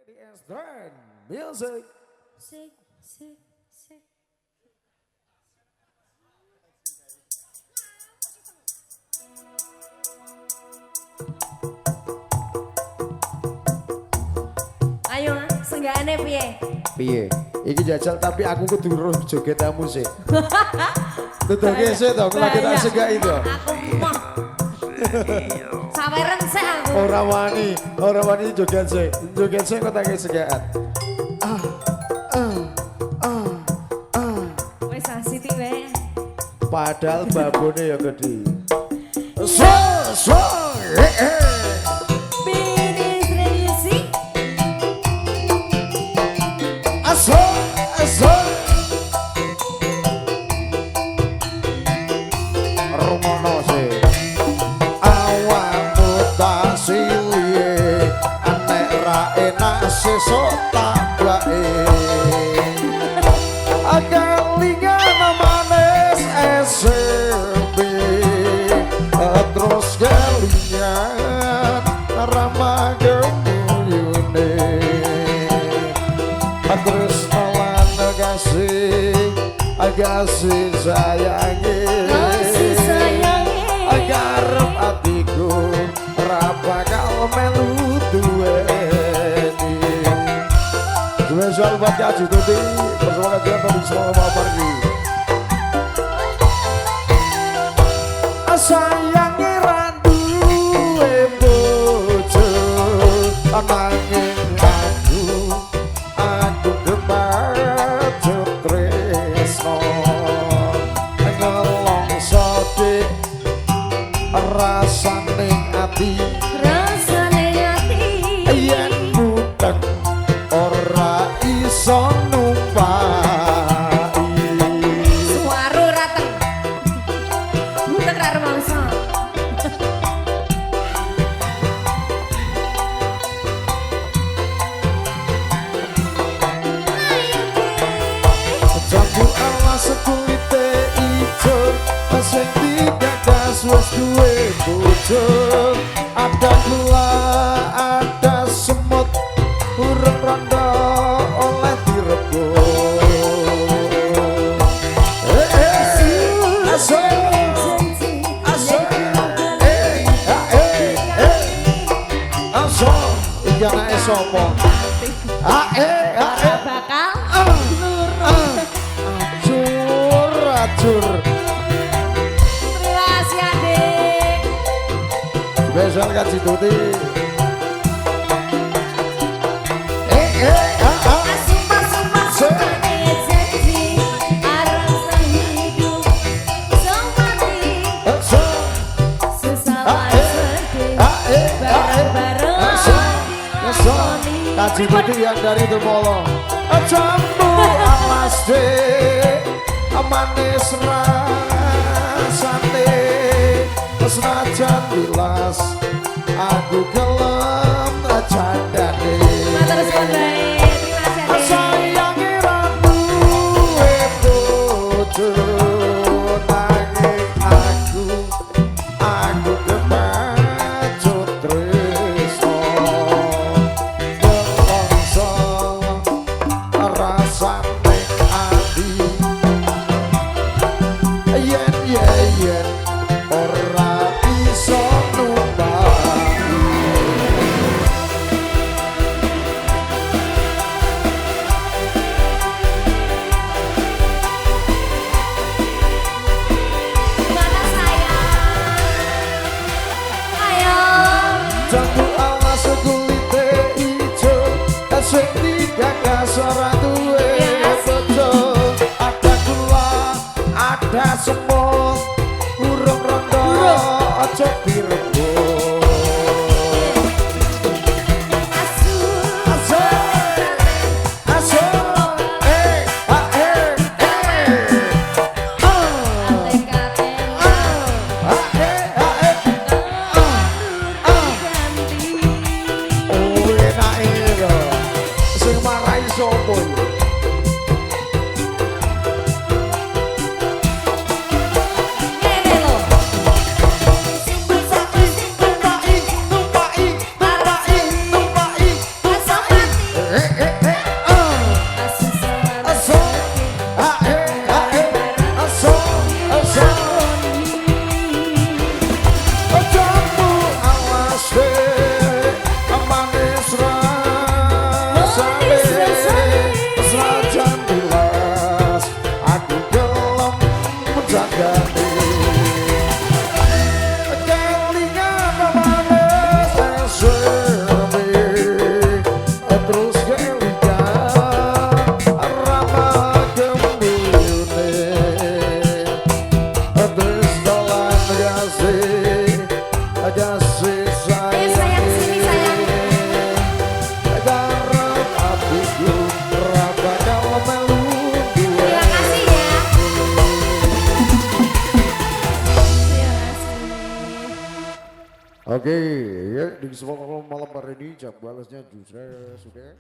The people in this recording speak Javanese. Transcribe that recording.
TS Drum Music. Sik, sik, sik. Ayo, senggane piye? Piye? Iki jajal tapi aku kudu roh joget kamu sih. Tutuke sih to, lagi tak segak itu. Aku mah. Saweren sih aku. Ora wani joget sih. Joget sih kok tak segaan. Wes Siti wae. Padahal babone ya gede. Binis Music. Rumono sih. Awakmu tak silih, anek ra enak sesuk tak wae. Agalingan manis SMP, terus galingan ramah gemuyune. Terus nolan agasih sayangi. Garap hatiku rapakal melu duweni. Spesial buat Kaji Tuti bersama kajian tadi semua mau pergi. Sayangi randuwe bojo nanging aku kebaca tresno ngelongso dik rasane ati yen butek ora iso numpai Suwaru rateng. Butek ra rumangsa. jambu alas kulite ijo sing digagas wis duwe bojo ada gula ada semut urip rondo oleh direbut iki anake sapa Bakal acur terima kasih adik. spesial Kaji Tuti Kaji Tuti yang dari Demolo jambu alas dek manis rasane senajan bilas aku gelem candane Matur suwun bae. Terima kasih adik. sayangi randuwe bojo nanging aku kebacut tresno nelongso rasane ati yen ora iso numpai Mana sayang? Ayo. jambu alas kulite ijo sing digagas ora duwe bojo ada gula ada semut urung rondo aja direbut sing marai sapa Kasih selamat Aso, aso, aso. Ojomu awas manis rasane, senajan bilas aku gelem menjagani. Kelingan manis eswene, terus kelingan rama gemine, terus dolan kasih Ayo sayang, sini sayang. garap hatiku raba kalau melu Terima kasih ya. Terima kasih. Oke, ya di kesempatan malam hari ini jam balasnya justru sudah